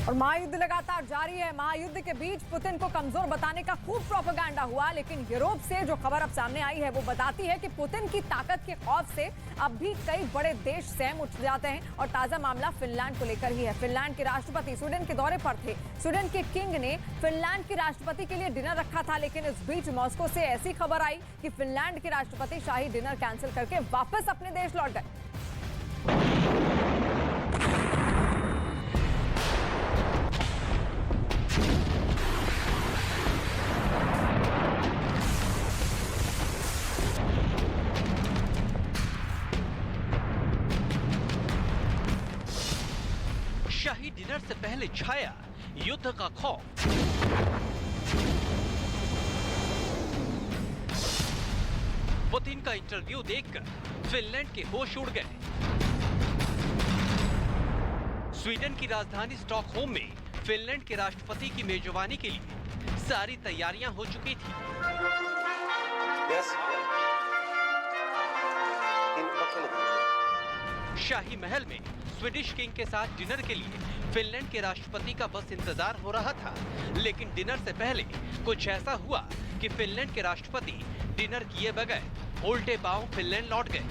और महायुद्ध लगातार जारी है। महायुद्ध के बीच पुतिन को कमजोर बताने का खूब प्रोपेगेंडा हुआ, लेकिन यूरोप से जो खबर अब सामने आई है वो बताती है कि पुतिन की ताकत के खौफ से अब भी कई बड़े देश सहम उठ जाते हैं। और ताजा मामला फिनलैंड को लेकर ही है। फिनलैंड के राष्ट्रपति स्वीडन के दौरे पर थे। स्वीडन के किंग ने फिनलैंड के राष्ट्रपति के लिए डिनर रखा था, लेकिन इस बीच मॉस्को से ऐसी खबर आई कि फिनलैंड के राष्ट्रपति शाही डिनर कैंसिल करके वापस अपने देश लौट गए। शाही डिनर से पहले छाया युद्ध का खौफ। पुतिन का इंटरव्यू देखकर फिनलैंड के होश उड़ गए। स्वीडन की राजधानी स्टॉकहोम में फिनलैंड के राष्ट्रपति की मेजबानी के लिए सारी तैयारियां हो चुकी थी। शाही महल में स्वीडिश किंग के साथ डिनर के लिए फिनलैंड के राष्ट्रपति का बस इंतजार हो रहा था, लेकिन डिनर से पहले कुछ ऐसा हुआ कि फिनलैंड के राष्ट्रपति डिनर किए बगैर उल्टे पांव फिनलैंड लौट गए।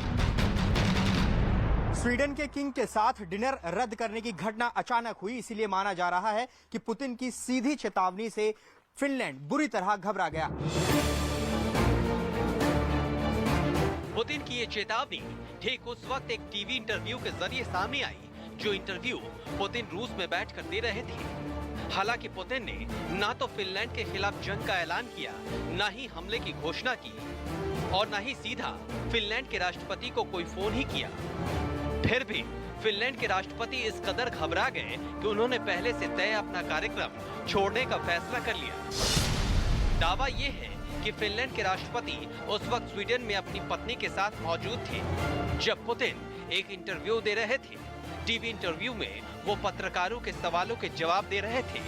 स्वीडन के किंग के साथ डिनर रद्द करने की घटना अचानक हुई, इसीलिए माना जा रहा है कि पुतिन की सीधी चेतावनी से फिनलैंड बुरी तरह घबरा गया। पुतिन की ये चेतावनी ठीक उस वक्त एक टीवी इंटरव्यू के जरिए सामने आई, जो इंटरव्यू पुतिन रूस में बैठकर दे रहे थे। हालांकि पुतिन ने ना तो फिनलैंड के खिलाफ जंग का ऐलान किया, ना ही हमले की घोषणा की और ना ही सीधा फिनलैंड के राष्ट्रपति को कोई फोन ही किया। फिर भी फिनलैंड के राष्ट्रपति इस कदर घबरा गए कि उन्होंने पहले से तय अपना कार्यक्रम छोड़ने का फैसला कर लिया। दावा यह है कि फिनलैंड के राष्ट्रपति उस वक्त स्वीडन में अपनी पत्नी के साथ मौजूद थे जब पुतिन एक इंटरव्यू दे रहे थे। टीवी इंटरव्यू में वो पत्रकारों के सवालों के जवाब दे रहे थे।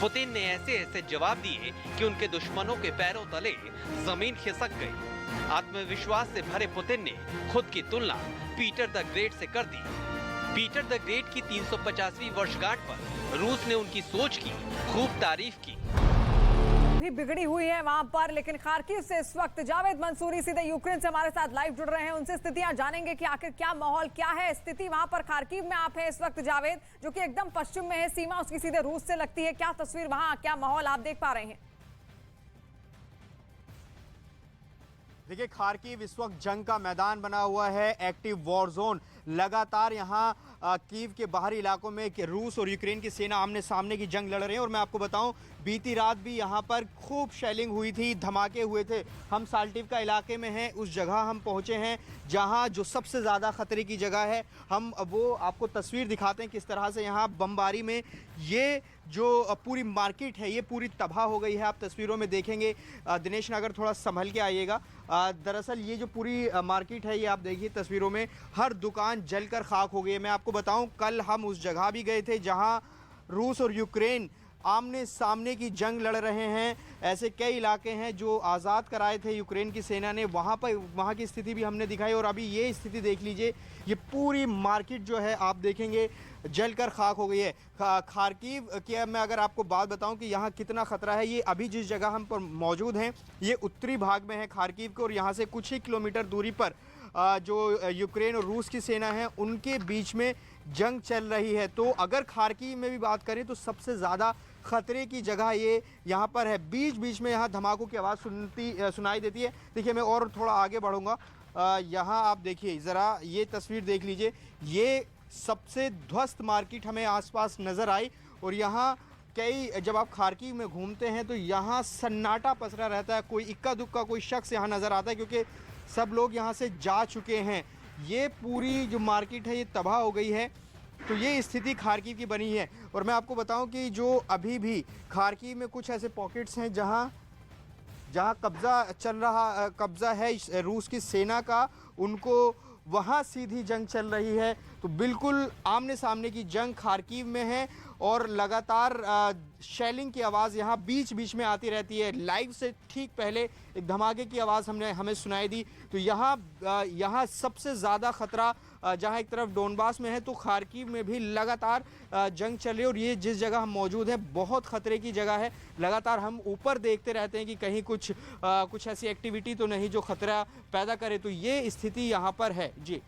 पुतिन ने ऐसे ऐसे जवाब दिए कि उनके दुश्मनों के पैरों तले जमीन खिसक गई। आत्मविश्वास से भरे पुतिन ने खुद की तुलना पीटर द ग्रेट से कर दी। पीटर द ग्रेट की 350वीं वर्षगांठ पर रूस ने उनकी सोच की खूब तारीफ की। भी बिगड़ी हुई है वहां पर, लेकिन खार्किव से इस वक्त जावेद मंसूरी सीधे यूक्रेन से हमारे साथ लाइव जुड़ रहे हैं। उनसे स्थितियां जानेंगे कि आखिर क्या माहौल क्या है, स्थिति वहां पर खार्किव में आप हैं इस वक्त जावेद, जो कि एकदम पश्चिम में है, सीमा उसकी सीधे रूस से लगती है। क्या तस्वीर वहां, क्या माहौल आप देख पा रहे हैं? देखिए, खार्किव इस वक्त जंग का मैदान बना हुआ है, एक्टिव वॉर जोन। लगातार यहाँ कीव के बाहरी इलाकों में रूस और यूक्रेन की सेना आमने सामने की जंग लड़ रहे हैं। और मैं आपको बताऊं, बीती रात भी यहाँ पर खूब शेलिंग हुई थी, धमाके हुए थे। हम साल्टिव का इलाके में हैं, उस जगह हम पहुँचे हैं जहाँ जो सबसे ज़्यादा ख़तरे की जगह है। हम वो आपको तस्वीर दिखाते हैं किस तरह से यहाँ बमबारी में ये जो पूरी मार्केट है ये पूरी तबाह हो गई है। आप तस्वीरों में देखेंगे। दिनेश नगर थोड़ा संभल के आइएगा। दरअसल ये जो पूरी मार्केट है ये आप देखिए तस्वीरों में, हर दुकान जलकर खाक हो गई है। मैं आपको बताऊं, कल हम उस जगह भी गए थे जहां रूस और यूक्रेन आमने सामने की जंग लड़ रहे हैं। ऐसे कई इलाके हैं जो आज़ाद कराए थे यूक्रेन की सेना ने, वहाँ की स्थिति भी हमने दिखाई। और अभी ये स्थिति देख लीजिए, ये पूरी मार्केट जो है आप देखेंगे जलकर खाक हो गई है। खार्किव की मैं अगर आपको बात बताऊं कि यहाँ कितना ख़तरा है, ये अभी जिस जगह हम पर मौजूद हैं ये उत्तरी भाग में है खार्किव के, और यहाँ से कुछ ही किलोमीटर दूरी पर जो यूक्रेन और रूस की सेना है उनके बीच में जंग चल रही है। तो अगर खार्किव में भी बात करें तो सबसे ज़्यादा ख़तरे की जगह ये यहाँ पर है। बीच बीच में यहाँ धमाकों की आवाज़ सुनाई देती है। देखिए, मैं और थोड़ा आगे बढ़ूँगा। यहाँ आप देखिए ज़रा, ये तस्वीर देख लीजिए, ये सबसे ध्वस्त मार्केट हमें आसपास नज़र आई। और यहाँ जब आप खार्किव में घूमते हैं तो यहाँ सन्नाटा पसरा रहता है। कोई इक्का दुक्का कोई शख्स यहाँ नज़र आता है, क्योंकि सब लोग यहाँ से जा चुके हैं। ये पूरी जो मार्केट है ये तबाह हो गई है। तो ये स्थिति खार्किव की बनी है। और मैं आपको बताऊं कि जो अभी भी खार्किव में कुछ ऐसे पॉकेट्स हैं जहाँ कब्ज़ा है रूस की सेना का, उनको वहाँ सीधी जंग चल रही है। तो बिल्कुल आमने सामने की जंग खार्किव में है और लगातार शेलिंग की आवाज़ यहाँ बीच बीच में आती रहती है। लाइव से ठीक पहले एक धमाके की आवाज़ हमें सुनाई दी। तो यहाँ सबसे ज़्यादा ख़तरा जहां एक तरफ डोनबास में है तो खार्किव में भी लगातार जंग चल रही है। और ये जिस जगह हम मौजूद है बहुत खतरे की जगह है। लगातार हम ऊपर देखते रहते हैं कि कहीं कुछ ऐसी एक्टिविटी तो नहीं जो खतरा पैदा करे। तो ये स्थिति यहाँ पर है जी।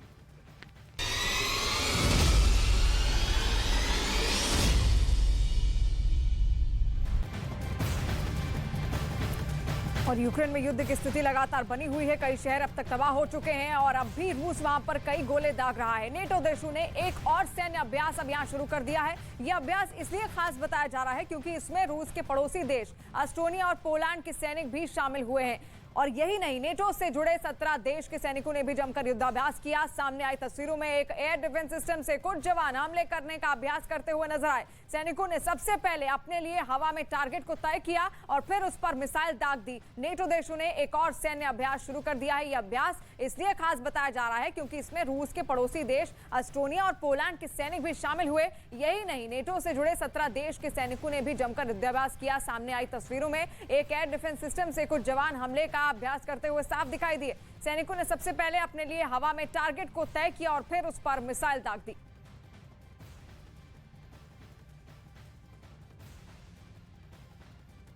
और यूक्रेन में युद्ध की स्थिति लगातार बनी हुई है। कई शहर अब तक तबाह हो चुके हैं और अब भी रूस वहां पर कई गोले दाग रहा है। नेटो देशों ने एक और सैन्य अभ्यास अब यहाँ शुरू कर दिया है। यह अभ्यास इसलिए खास बताया जा रहा है क्योंकि इसमें रूस के पड़ोसी देश एस्टोनिया और पोलैंड के सैनिक भी शामिल हुए हैं। और यही नहीं, नेटो से जुड़े 17 देश के सैनिकों ने भी जमकर युद्धाभ्यास किया। सामने आई तस्वीरों में एक एयर डिफेंस सिस्टम से कुछ जवान हमले करने का अभ्यास करते हुए नजर आए। सैनिकों ने सबसे पहले अपने लिए हवा में टारगेट को तय किया और फिर उस पर मिसाइल दाग दी। नेटो देशों ने एक और सैन्य अभ्यास शुरू कर दिया है। यह अभ्यास इसलिए खास बताया जा रहा है क्योंकि इसमें रूस के पड़ोसी देश एस्टोनिया और पोलैंड के सैनिक भी शामिल हुए। यही नहीं, नेटो से जुड़े 17 देश के सैनिकों ने भी जमकर युद्धाभ्यास किया। सामने आई तस्वीरों में एक एयर डिफेंस सिस्टम से कुछ जवान हमले का अभ्यास करते हुए साफ दिखाई दिए। सैनिकों ने सबसे पहले अपने लिए हवा में टारगेट को तय किया और फिर उस पर मिसाइल दाग दी।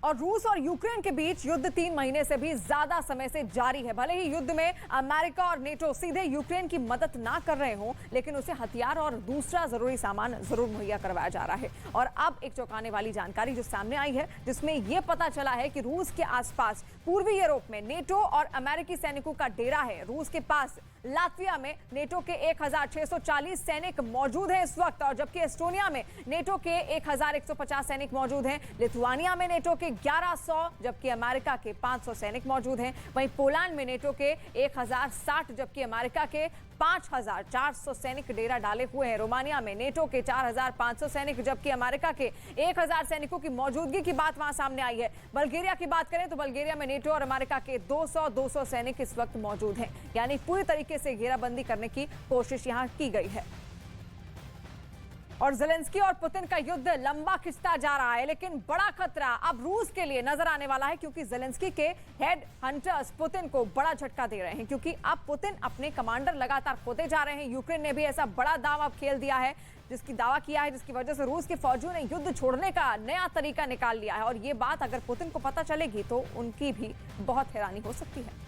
और रूस और यूक्रेन के बीच युद्ध 3 महीने से भी ज्यादा समय से जारी है। भले ही युद्ध में अमेरिका और नेटो सीधे यूक्रेन की मदद ना कर रहे हों, लेकिन उसे हथियार और दूसरा जरूरी सामान जरूर मुहैया करवाया जा रहा है। और अब एक चौंकाने वाली जानकारी जो सामने आई है, जिसमें यह पता चला है कि रूस के आसपास पूर्वी यूरोप में नेटो और अमेरिकी सैनिकों का डेरा है। रूस के पास लात्विया में नेटो के 1640 सैनिक मौजूद हैं इस वक्त, और जबकि एस्टोनिया में नेटो के 1150 सैनिक मौजूद हैं। लिथुआनिया में नेटो के 1100 जबकि अमेरिका के 500 सैनिक मौजूद हैं। वहीं पोलैंड में नेटो के 1060 जबकि अमेरिका के 5400 सैनिक डेरा डाले हुए हैं। रोमानिया में नेटो के 4500 सैनिक जबकि अमेरिका के 1000 सैनिकों की मौजूदगी की बात वहां सामने आई है। बल्गेरिया की बात करें तो बल्गेरिया में नेटो और अमेरिका के 200 सैनिक इस वक्त मौजूद हैं। यानी पूरी तरीके से घेराबंदी करने की कोशिश यहां की गई है। और ज़ेलेंस्की और पुतिन का युद्ध लंबा खिंचता जा रहा है, लेकिन बड़ा खतरा अब रूस के लिए नजर आने वाला है क्योंकि ज़ेलेंस्की के हेड हंटर्स पुतिन को बड़ा झटका दे रहे हैं क्योंकि अब पुतिन अपने कमांडर लगातार खोते जा रहे हैं। यूक्रेन ने भी ऐसा बड़ा दावा खेल दिया है जिसकी वजह से रूस के फौजियों ने युद्ध छोड़ने का नया तरीका निकाल लिया है। और ये बात अगर पुतिन को पता चलेगी तो उनकी भी बहुत हैरानी हो सकती है।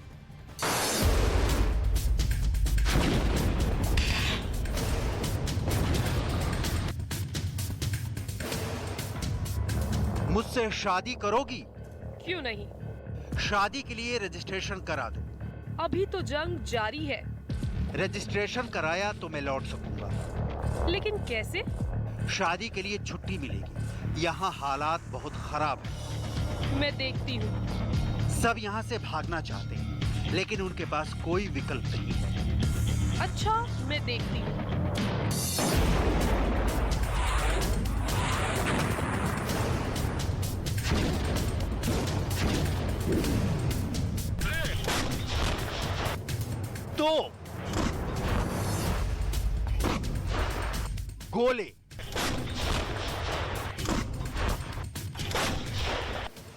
मुझसे शादी करोगी? क्यों नहीं? शादी के लिए रजिस्ट्रेशन करा दो। अभी तो जंग जारी है। रजिस्ट्रेशन कराया तो मैं लौट सकूंगा। लेकिन कैसे? शादी के लिए छुट्टी मिलेगी। यहाँ हालात बहुत खराब है। मैं देखती हूँ। सब यहाँ से भागना चाहते हैं, लेकिन उनके पास कोई विकल्प नहीं है। अच्छा, मैं देखती हूँ। तो गोले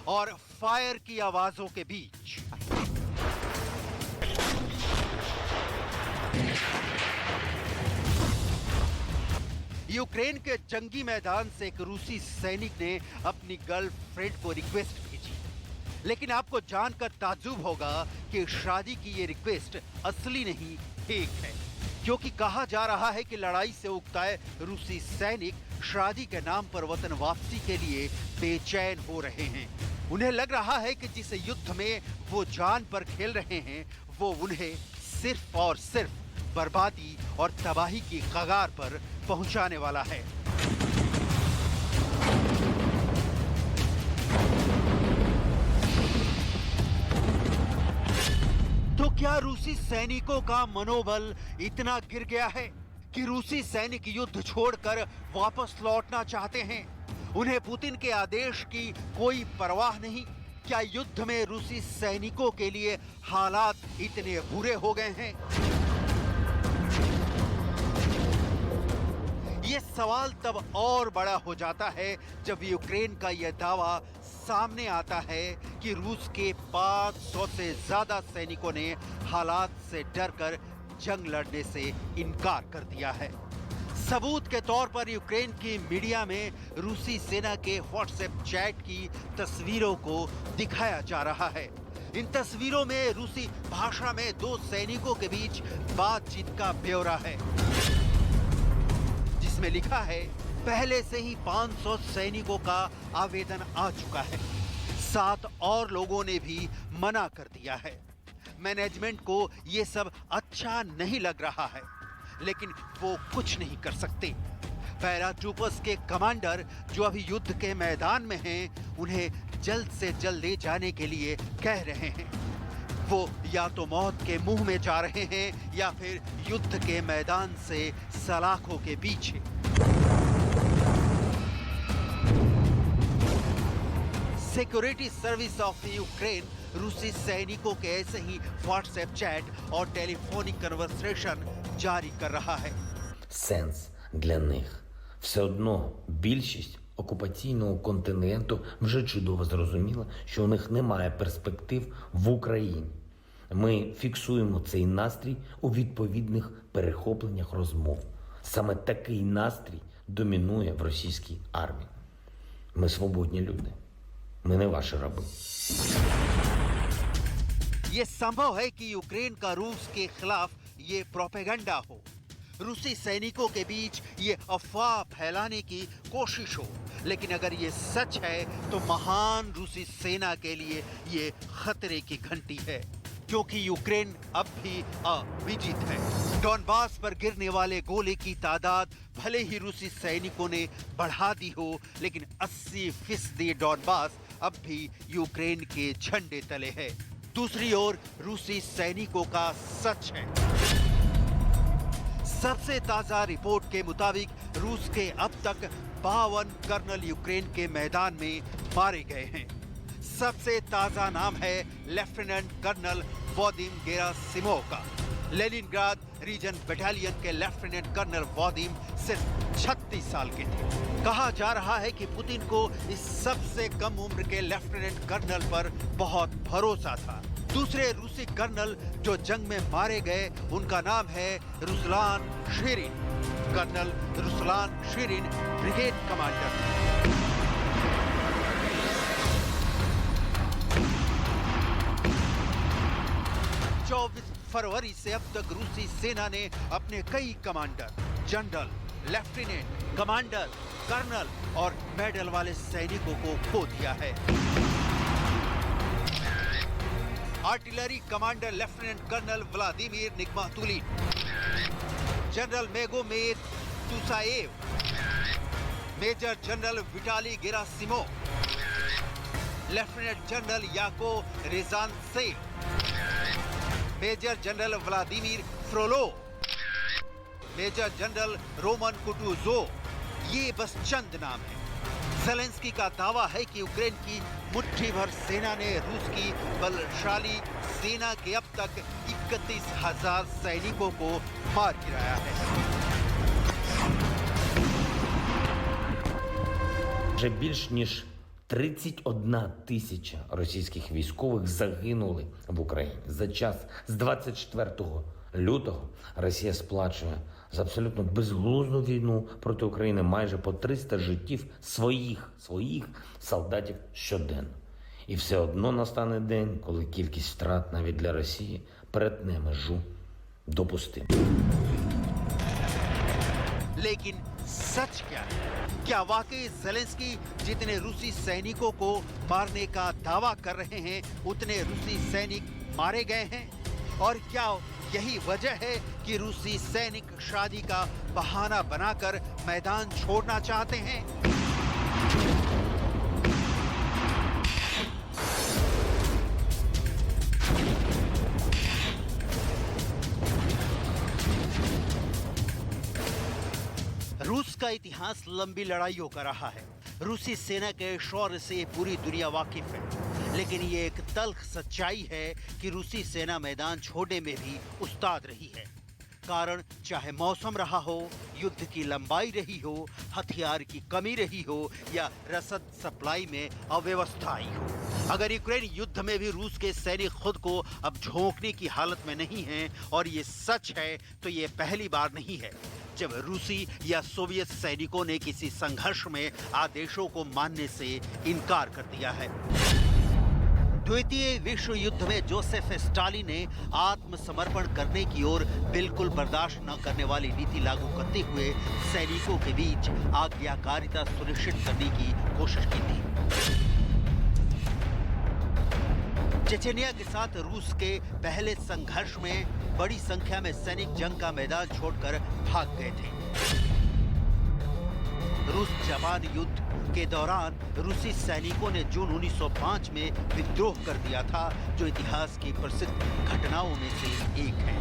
और फायर की आवाजों के बीच यूक्रेन के जंगी मैदान से एक रूसी सैनिक ने अपनी गर्लफ्रेंड को रिक्वेस्ट भेजी। लेकिन आपको जानकर ताज्जुब होगा कि शादी की ये रिक्वेस्ट असली नहीं, फेक है, क्योंकि कहा जा रहा है कि लड़ाई से उकताए रूसी सैनिक शादी के नाम पर वतन वापसी के लिए बेचैन हो रहे हैं। उन्हें लग रहा है कि जिस युद्ध में वो जान पर खेल रहे हैं वो उन्हें सिर्फ और सिर्फ बर्बादी और तबाही की कगार पर पहुंचाने वाला है। तो क्या रूसी सैनिकों का मनोबल इतना गिर गया है कि रूसी सैनिक युद्ध छोड़कर वापस लौटना चाहते हैं? उन्हें पुतिन के आदेश की कोई परवाह नहीं? क्या युद्ध में रूसी सैनिकों के लिए हालात इतने बुरे हो गए हैं? ये सवाल तब और बड़ा हो जाता है जब यूक्रेन का यह दावा सामने आता है कि रूस के 500 से ज्यादा सैनिकों ने हालात से डरकर जंग लड़ने से इनकार कर दिया है। सबूत के तौर पर यूक्रेन की मीडिया में रूसी सेना के व्हाट्सएप चैट की तस्वीरों को दिखाया जा रहा है। इन तस्वीरों में रूसी भाषा में दो सैनिकों के बीच बातचीत का ब्यौरा है, जिसमें लिखा है पहले से ही 500 सैनिकों का आवेदन आ चुका है। 7 और लोगों ने भी मना कर दिया है। मैनेजमेंट को ये सब अच्छा नहीं लग रहा है, लेकिन वो कुछ नहीं कर सकते। पैराट्रूपर्स के कमांडर जो अभी युद्ध के मैदान में हैं, उन्हें जल्द से जल्द ले जाने के लिए कह रहे हैं। वो या तो मौत के मुंह में जा रहे हैं या फिर युद्ध के मैदान से सलाखों के पीछे। सिक्योरिटी सर्विस ऑफ यूक्रेन रूसी सैनिकों के ऐसे ही व्हाट्सएप चैट और टेलीफोनिक कन्वर्सेशन जारी कर रहा है। Сенс для них. Все одно більшість окупаційного континенту вже чудово зрозуміла, що у них немає перспектив в Україні. Ми фіксуємо цей настрій у відповідних перехопленнях розмов. Саме такий настрій домінує в російській армії. Ми свободні люди. Ми не ваші раби. ये संभव है कि यूक्रेन का रूस के खिलाफ ये प्रोपेगेंडा हो, रूसी सैनिकों के बीच ये अफवाह फैलाने की कोशिश हो। लेकिन अगर ये सच है तो महान रूसी सेना के लिए ये खतरे की घंटी है, क्योंकि यूक्रेन अब भी अविजित है। डॉनबास पर गिरने वाले गोले की तादाद भले ही रूसी सैनिकों ने बढ़ा दी हो, लेकिन 80% डॉनबास अब भी यूक्रेन के झंडे तले है। दूसरी ओर रूसी सैनिकों का सच है। सबसे ताजा रिपोर्ट के मुताबिक रूस के अब तक 52 कर्नल यूक्रेन के मैदान में मारे गए हैं। सबसे ताजा नाम है लेफ्टिनेंट कर्नल वादिम गेरासिमोव का। लेनिनग्राद रीजन बटालियन के लेफ्टिनेंट कर्नल वादिम सिर्फ 36 साल के थे। कहा जा रहा है कि पुतिन को इस सबसे कम उम्र के लेफ्टिनेंट कर्नल पर बहुत भरोसा था। दूसरे रूसी कर्नल जो जंग में मारे गए, उनका नाम है Ruslan Shirin. Colonel Ruslan Shirin brigade commander. 24 फरवरी से अब तक रूसी सेना ने अपने कई commander, general, lieutenant, commander, colonel और मेडल वाले सैनिकों को खो दिया है। Artillery commander lieutenant colonel Vladimir Nigmatulin, general Magomed Tushayev, major general Vitaly Gerasimov, lieutenant general Yakov Rezantsev, major general Vladimir Frolov, major general Roman Kutuzov. ये बस चंद नाम है। ज़ेलेंस्की का दावा है कि यूक्रेन की मुट्ठी भर सेना ने रूस की बलशाली सेना के अब तक 31,000 सैनिकों को मार गिराया है। Вже більш ніж 31 тисяча російських військових загинули в Україні. За час з 24 лютого Росія сплачує за абсолютно безглузду війну проти України майже по 300 життів своїх солдатів щоденно. І все одно настане день, коли кількість втрат навіть для Росії перетне межу допустимого. लेकिन सच क्या है? क्या वाकई ज़ेलेंस्की जितने रूसी सैनिकों को मारने का दावा कर रहे हैं, उतने रूसी सैनिक मारे गए हैं? और क्या यही वजह है कि रूसी सैनिक शादी का बहाना बनाकर मैदान छोड़ना चाहते हैं? रूस का इतिहास लंबी लड़ाइयों का रहा है। रूसी सेना के शौर्य से पूरी दुनिया वाकिफ है, लेकिन ये एक तल्ख सच्चाई है कि रूसी सेना मैदान छोड़ने में भी उस्ताद रही है। कारण चाहे मौसम रहा हो, युद्ध की लंबाई रही हो, हथियार की कमी रही हो या रसद सप्लाई में अव्यवस्था आई हो, अगर यूक्रेन युद्ध में भी रूस के सैनिक खुद को अब झोंकने की हालत में नहीं हैं और ये सच है, तो ये पहली बार नहीं है जब रूसी या सोवियत सैनिकों ने किसी संघर्ष में आदेशों को मानने से इनकार कर दिया है। द्वितीय विश्व युद्ध में जोसेफ स्टालिन ने आत्मसमर्पण करने की ओर बिल्कुल बर्दाश्त न करने वाली नीति लागू करते हुए सैनिकों के बीच आज्ञाकारिता सुनिश्चित करने की कोशिश की थी। चेचेनिया के साथ रूस के पहले संघर्ष में बड़ी संख्या में सैनिक जंग का मैदान छोड़कर भाग गए थे। रूस जापान युद्ध के दौरान रूसी सैनिकों ने जून 1905 में विद्रोह कर दिया था, जो इतिहास की प्रसिद्ध घटनाओं में से एक है।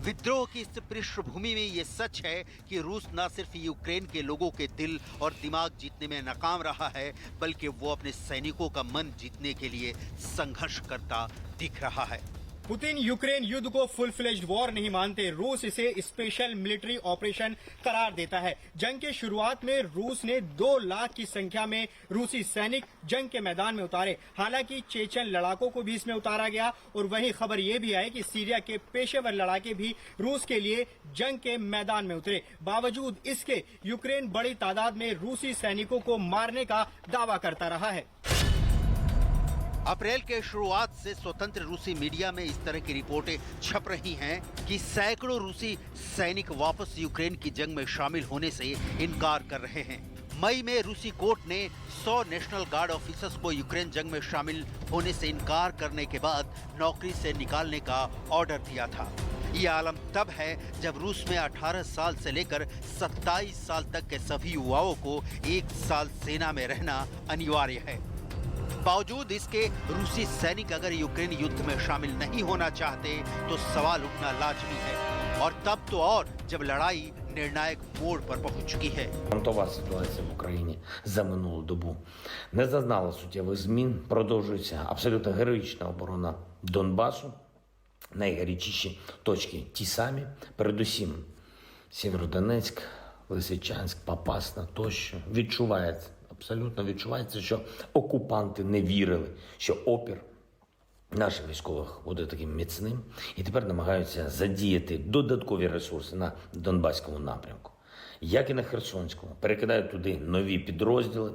विद्रोह की इस पृष्ठभूमि में ये सच है कि रूस न सिर्फ यूक्रेन के लोगों के दिल और दिमाग जीतने में नाकाम रहा है, बल्कि वो अपने सैनिकों का मन जीतने के लिए संघर्ष करता दिख रहा है। पुतिन यूक्रेन युद्ध को फुल फ्लेज्ड वॉर नहीं मानते, रूस इसे स्पेशल मिलिट्री ऑपरेशन करार देता है। जंग के शुरुआत में रूस ने 2 लाख की संख्या में रूसी सैनिक जंग के मैदान में उतारे। हालांकि चेचन लड़ाकों को भी इसमें उतारा गया और वहीं खबर यह भी आई कि सीरिया के पेशेवर लड़ाके भी रूस के लिए जंग के मैदान में उतरे। बावजूद इसके यूक्रेन बड़ी तादाद में रूसी सैनिकों को मारने का दावा करता रहा है। अप्रैल के शुरुआत से स्वतंत्र रूसी मीडिया में इस तरह की रिपोर्टें छप रही हैं कि सैकड़ों रूसी सैनिक वापस यूक्रेन की जंग में शामिल होने से इनकार कर रहे हैं। मई में रूसी कोर्ट ने 100 नेशनल गार्ड ऑफिसर्स को यूक्रेन जंग में शामिल होने से इनकार करने के बाद नौकरी से निकालने का ऑर्डर दिया था। ये आलम तब है जब रूस में 18 साल से लेकर 27 साल तक के सभी युवाओं को 1 साल सेना में रहना अनिवार्य है। बावजूद इसके रूसी सैनिक अगर यूक्रेन युद्ध में शामिल नहीं होना चाहते तो सवाल उठना लाजमी है, और तब तो और जब लड़ाई निर्णायक मोड़ पर पहुंच चुकी है। Фронтова ситуація в Україні за минулу добу не зазнала суттєвих змін. Продовжується абсолютно героїчна оборона Донбасу. Найгарячіші точки ті самі, передусім Сєвєродонецьк, Лисичанськ, Попасна тощо. Абсолютно відчувається, що окупанти не вірили, що опір наших військових буде таким міцним, і тепер намагаються задіяти додаткові ресурси на Донбаському напрямку, як і на Херсонському. Перекидають туди нові підрозділи.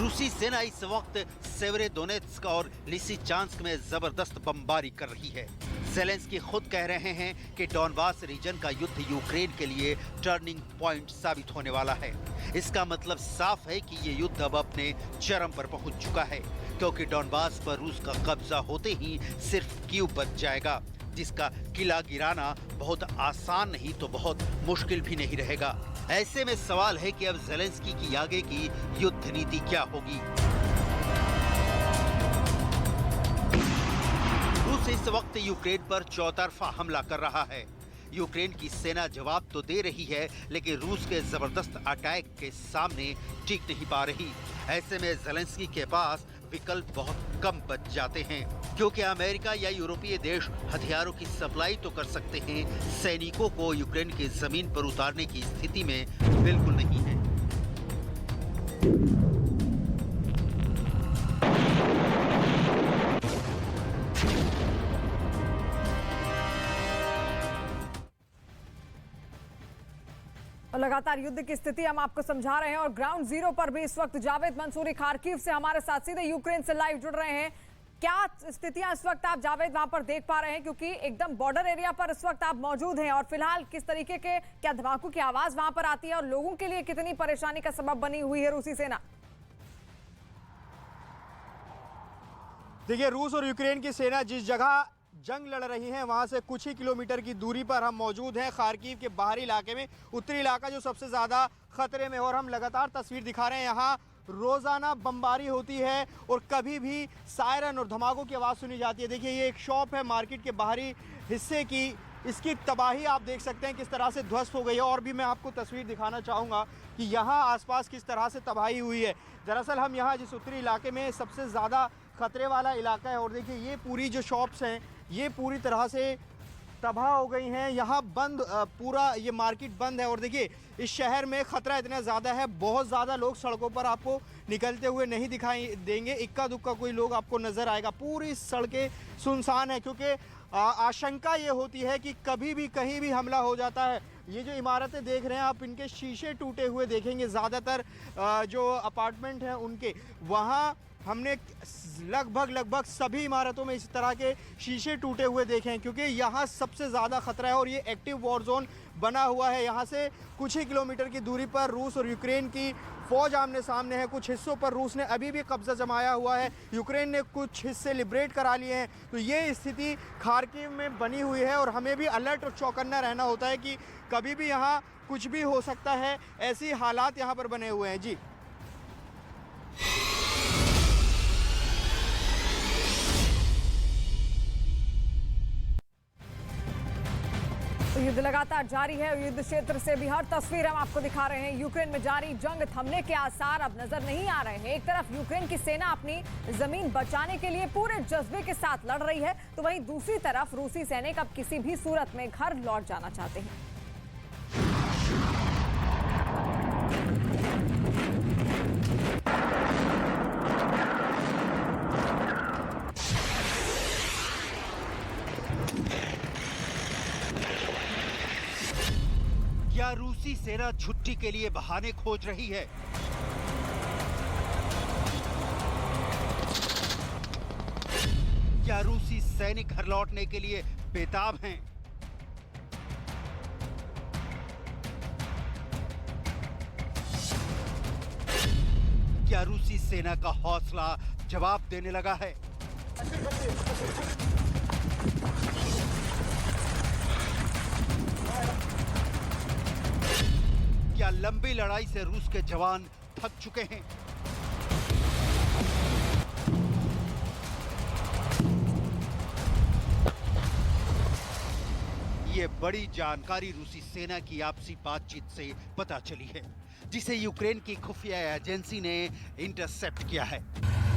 रूसी सेना इस वक्त सेवेरोडोनेत्स्क और लिसिचांस्क में जबरदस्त बमबारी कर रही है। ज़ेलेंस्की खुद कह रहे हैं कि डॉनबास रीजन का युद्ध यूक्रेन के लिए टर्निंग पॉइंट साबित होने वाला है। इसका मतलब साफ है कि ये युद्ध अब अपने चरम पर पहुंच चुका है, क्योंकि डॉनबास पर रूस का कब्जा होते ही सिर्फ कीव बच जाएगा, जिसका किला गिराना बहुत आसान नहीं तो बहुत मुश्किल भी नहीं रहेगा। ऐसे में सवाल है कि अब ज़ेलेंस्की की आगे की युद्ध नीति क्या होगी। रूस इस वक्त यूक्रेन पर चौतरफा हमला कर रहा है। यूक्रेन की सेना जवाब तो दे रही है, लेकिन रूस के जबरदस्त अटैक के सामने टिक नहीं पा रही। ऐसे में ज़ेलेंस्की के पास विकल्प बहुत कम बच जाते हैं, क्योंकि अमेरिका या यूरोपीय देश हथियारों की सप्लाई तो कर सकते हैं, सैनिकों को यूक्रेन की जमीन पर उतारने की स्थिति में बिल्कुल नहीं है। और लगातार युद्ध की स्थिति हम आपको समझा रहे हैं, और ग्राउंड जीरो पर भी इस वक्त जावेद मंसूरी खार्किव से हमारे साथ सीधे यूक्रेन से लाइव जुड़ रहे हैं। क्या स्थितियां इस वक्त आप जावेद वहां पर देख पा रहे हैं, क्योंकि एकदम बॉर्डर एरिया पर इस वक्त आप मौजूद हैं, और फिलहाल किस तरीके के क्या धमाकों की आवाज वहां पर आती है और लोगों के लिए कितनी परेशानी का सबब बनी हुई है रूसी सेना? देखिए, रूस और यूक्रेन की सेना जिस जगह जंग लड़ रही है वहां से कुछ ही किलोमीटर की दूरी पर हम मौजूद हैं, खार्किव के बाहरी इलाके में, उत्तरी इलाका जो सबसे ज्यादा खतरे में, और हम लगातार तस्वीर दिखा रहे हैं। यहाँ रोजाना बमबारी होती है और कभी भी सायरन और धमाकों की आवाज सुनी जाती है। देखिए, ये एक शॉप है मार्केट के बाहरी हिस्से की, इसकी तबाही आप देख सकते हैं किस तरह से ध्वस्त हो गई है। और भी मैं आपको तस्वीर दिखाना चाहूँगा कि यहाँ आसपास किस तरह से तबाही हुई है। दरअसल हम यहाँ जिस उत्तरी इलाके में सबसे ज़्यादा खतरे वाला इलाका है, और देखिए ये पूरी जो शॉप्स हैं ये पूरी तरह से तबाह हो गई हैं। यहाँ बंद पूरा ये मार्केट बंद है। और देखिए इस शहर में ख़तरा इतना ज़्यादा है, बहुत ज़्यादा लोग सड़कों पर आपको निकलते हुए नहीं दिखाई देंगे, इक्का दुक्का कोई लोग आपको नज़र आएगा। पूरी सड़कें सुनसान है क्योंकि आशंका ये होती है कि कभी भी कहीं भी हमला हो जाता है। ये जो इमारतें देख रहे हैं आप, इनके शीशे टूटे हुए देखेंगे। ज़्यादातर जो अपार्टमेंट हैं उनके, वहाँ हमने लगभग सभी इमारतों में इस तरह के शीशे टूटे हुए देखे हैं क्योंकि यहाँ सबसे ज़्यादा ख़तरा है। और ये एक्टिव वॉर जोन बना हुआ है। यहाँ से कुछ ही किलोमीटर की दूरी पर रूस और यूक्रेन की फ़ौज आमने सामने है। कुछ हिस्सों पर रूस ने अभी भी कब्जा जमाया हुआ है, यूक्रेन ने कुछ हिस्से लिबरेट करा लिए हैं। तो ये स्थिति खार्किव में बनी हुई है और हमें भी अलर्ट और चौकन्ना रहना होता है कि कभी भी यहाँ कुछ भी हो सकता है। ऐसी हालात यहाँ पर बने हुए हैं। जी युद्ध लगातार जारी है। युद्ध क्षेत्र से भी हर तस्वीर हम आपको दिखा रहे हैं। यूक्रेन में जारी जंग थमने के आसार अब नजर नहीं आ रहे हैं। एक तरफ यूक्रेन की सेना अपनी जमीन बचाने के लिए पूरे जज्बे के साथ लड़ रही है, तो वहीं दूसरी तरफ रूसी सैनिक अब किसी भी सूरत में घर लौट जाना चाहते हैं। क्या रूसी सेना छुट्टी के लिए बहाने खोज रही है? क्या रूसी सैनिक घर लौटने के लिए बेताब हैं? क्या रूसी सेना का हौसला जवाब देने लगा है? क्या लंबी लड़ाई से रूस के जवान थक चुके हैं? ये बड़ी जानकारी रूसी सेना की आपसी बातचीत से पता चली है, जिसे यूक्रेन की खुफिया एजेंसी ने इंटरसेप्ट किया है।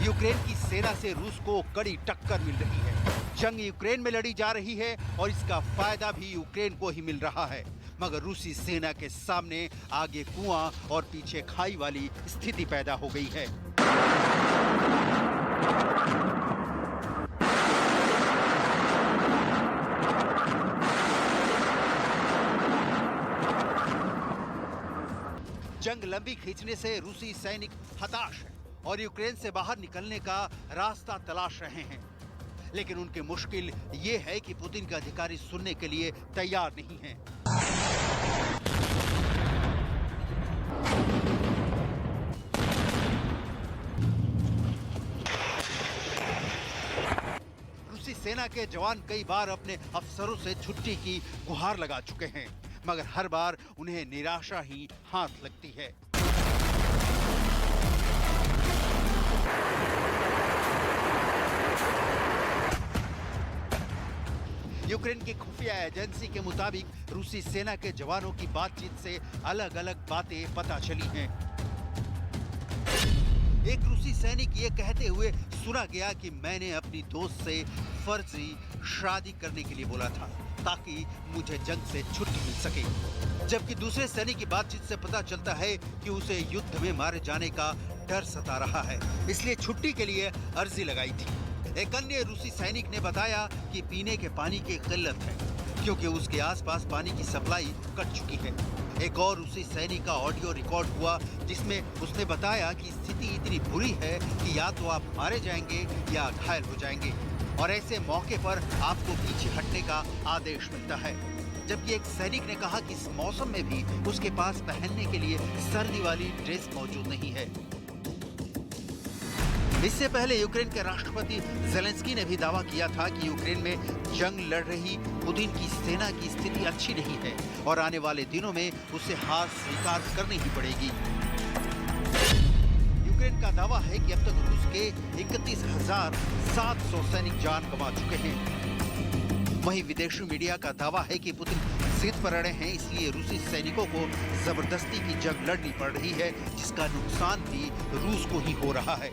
यूक्रेन की सेना से रूस को कड़ी टक्कर मिल रही है। जंग यूक्रेन में लड़ी जा रही है और इसका फायदा भी यूक्रेन को ही मिल रहा है। मगर रूसी सेना के सामने आगे कुआं और पीछे खाई वाली स्थिति पैदा हो गई है। जंग लंबी खींचने से रूसी सैनिक हताश हैं और यूक्रेन से बाहर निकलने का रास्ता तलाश रहे हैं। लेकिन उनकी मुश्किल ये है कि पुतिन के अधिकारी सुनने के लिए तैयार नहीं हैं। रूसी सेना के जवान कई बार अपने अफसरों से छुट्टी की गुहार लगा चुके हैं, मगर हर बार उन्हें निराशा ही हाथ लगती है। यूक्रेन की खुफिया एजेंसी के मुताबिक रूसी सेना के जवानों की बातचीत से अलग अलग बातें पता चली हैं। एक रूसी सैनिक ये कहते हुए सुना गया कि मैंने अपनी दोस्त से फर्जी शादी करने के लिए बोला था ताकि मुझे जंग से छुट्टी मिल सके। जबकि दूसरे सैनिक की बातचीत से पता चलता है कि उसे युद्ध में मारे जाने का डर सता रहा है, इसलिए छुट्टी के लिए अर्जी लगाई थी। एक अन्य रूसी सैनिक ने बताया कि पीने के पानी की किल्लत है क्योंकि उसके आसपास पानी की सप्लाई कट चुकी है। एक और रूसी सैनिक का ऑडियो रिकॉर्ड हुआ जिसमें उसने बताया कि स्थिति इतनी बुरी है कि या तो आप मारे जाएंगे या घायल हो जाएंगे, और ऐसे मौके पर आपको पीछे हटने का आदेश मिलता है। जबकि एक सैनिक ने कहा कि इस मौसम में भी उसके पास पहनने के लिए सर्दी वाली ड्रेस मौजूद नहीं है। इससे पहले यूक्रेन के राष्ट्रपति ज़ेलेंस्की ने भी दावा किया था कि यूक्रेन में जंग लड़ रही पुतिन की सेना की स्थिति अच्छी नहीं है और आने वाले दिनों में उसे हार स्वीकार करनी ही पड़ेगी। यूक्रेन का दावा है कि अब तक रूस के 31,700 सैनिक जान गंवा चुके हैं। वहीं विदेशी मीडिया का दावा है कि पुतिन जिद पर अड़े हैं, इसलिए रूसी सैनिकों को जबरदस्ती की जंग लड़नी पड़ रही है, जिसका नुकसान भी रूस को ही हो रहा है।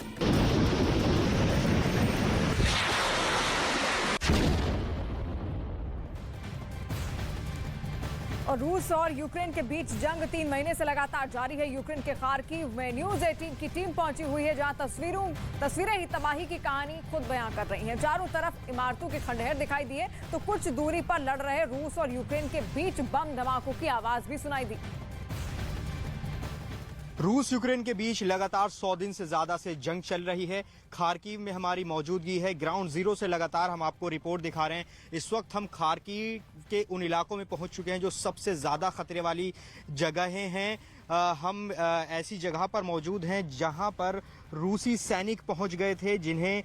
और रूस और यूक्रेन के बीच जंग 3 महीने से लगातार जारी है। यूक्रेन के खार्किव में न्यूज 18 की टीम पहुंची हुई है, जहां तस्वीरें ही तबाही की कहानी खुद बयां कर रही हैं। चारों तरफ इमारतों के खंडहर दिखाई दिए तो कुछ दूरी पर लड़ रहे रूस और यूक्रेन के बीच बम धमाकों की आवाज भी सुनाई दी। रूस यूक्रेन के बीच लगातार 100 दिन से ज्यादा से जंग चल रही है। खार्किव में हमारी मौजूदगी है। ग्राउंड जीरो से लगातार हम आपको रिपोर्ट दिखा रहे हैं। इस वक्त हम खार्किव के उन इलाकों में पहुंच चुके हैं जो सबसे ज्यादा खतरे वाली जगहें हैं। हम ऐसी जगह पर मौजूद हैं जहां पर रूसी सैनिक पहुंच गए थे, जिन्हें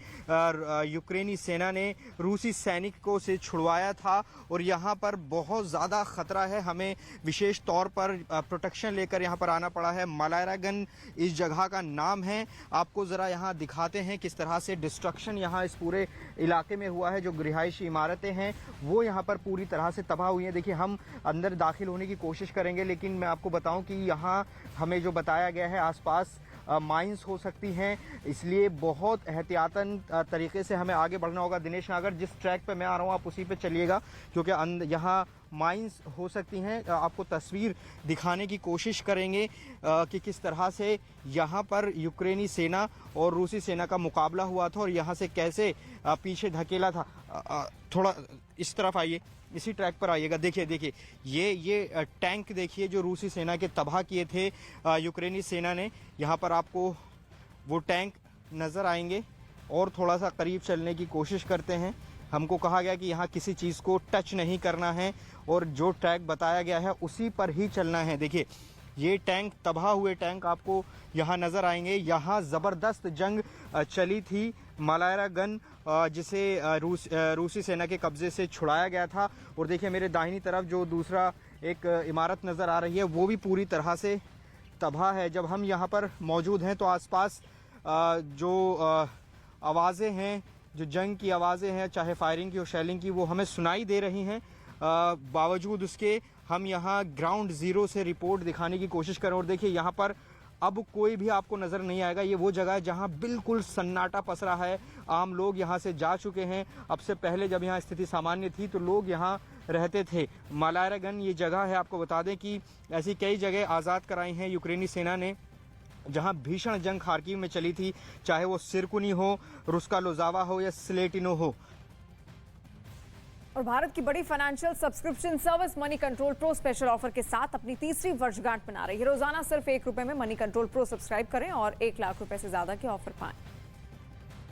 यूक्रेनी सेना ने रूसी सैनिकों से छुड़वाया था और यहां पर बहुत ज़्यादा खतरा है। हमें विशेष तौर पर प्रोटेक्शन लेकर यहां पर आना पड़ा है। मलायरागन इस जगह का नाम है। आपको ज़रा यहां दिखाते हैं किस तरह से डिस्ट्रक्शन यहां इस पूरे इलाके में हुआ है। जो रिहायशी इमारतें हैं वो यहां पर पूरी तरह से तबाह हुई हैं। देखिए, हम अंदर दाखिल होने की कोशिश करेंगे, लेकिन मैं आपको बताऊं कि यहाँ हमें जो बताया गया है आसपास माइंस हो सकती हैं, इसलिए बहुत एहतियातन तरीके से हमें आगे बढ़ना होगा। दिनेश नागर, जिस ट्रैक पे मैं आ रहा हूँ आप उसी पे चलिएगा, क्योंकि यहाँ माइंस हो सकती हैं। आपको तस्वीर दिखाने की कोशिश करेंगे कि किस तरह से यहाँ पर यूक्रेनी सेना और रूसी सेना का मुकाबला हुआ था और यहाँ से कैसे पीछे धकेला था। थोड़ा इस तरफ आइए, इसी ट्रैक पर आइएगा। देखिए ये टैंक देखिए जो रूसी सेना के तबाह किए थे यूक्रेनी सेना ने। यहाँ पर आपको वो टैंक नज़र आएंगे और थोड़ा सा करीब चलने की कोशिश करते हैं। हमको कहा गया कि यहाँ किसी चीज़ को टच नहीं करना है और जो ट्रैक बताया गया है उसी पर ही चलना है। देखिए, ये टैंक, तबाह हुए टैंक आपको यहाँ नज़र आएंगे। यहाँ ज़बरदस्त जंग चली थी। मलायरागन जिसे रूसी सेना के कब्ज़े से छुड़ाया गया था। और देखिए, मेरे दाहिनी तरफ जो दूसरा एक इमारत नज़र आ रही है वो भी पूरी तरह से तबाह है। जब हम यहाँ पर मौजूद हैं तो आसपास जो आवाज़ें हैं, जो जंग की आवाज़ें हैं, चाहे फायरिंग की और शेलिंग की, वो हमें सुनाई दे रही हैं। बावजूद उसके हम यहाँ ग्राउंड ज़ीरो से रिपोर्ट दिखाने की कोशिश करें। और देखिए, यहाँ पर अब कोई भी आपको नज़र नहीं आएगा। ये वो जगह है जहाँ बिल्कुल सन्नाटा पसरा है। आम लोग यहाँ से जा चुके हैं। अब से पहले जब यहाँ स्थिति सामान्य थी तो लोग यहाँ रहते थे। मलायरागन ये जगह है। आपको बता दें कि ऐसी कई जगह आज़ाद कराई हैं यूक्रेनी सेना ने जहां भीषण जंग खार्किव में चली थी, चाहे वो सिरकुनी हो, रुस्का लोजावा हो या स्लेटिनो हो। और भारत की बड़ी financial subscription service money control pro special offer के साथ अपनी तीसरी वर्षगांठ मना रही है। रोजाना सिर्फ ₹1 में मनी कंट्रोल प्रो सब्सक्राइब करें और 1 लाख रुपए से ज्यादा के ऑफर पाएं।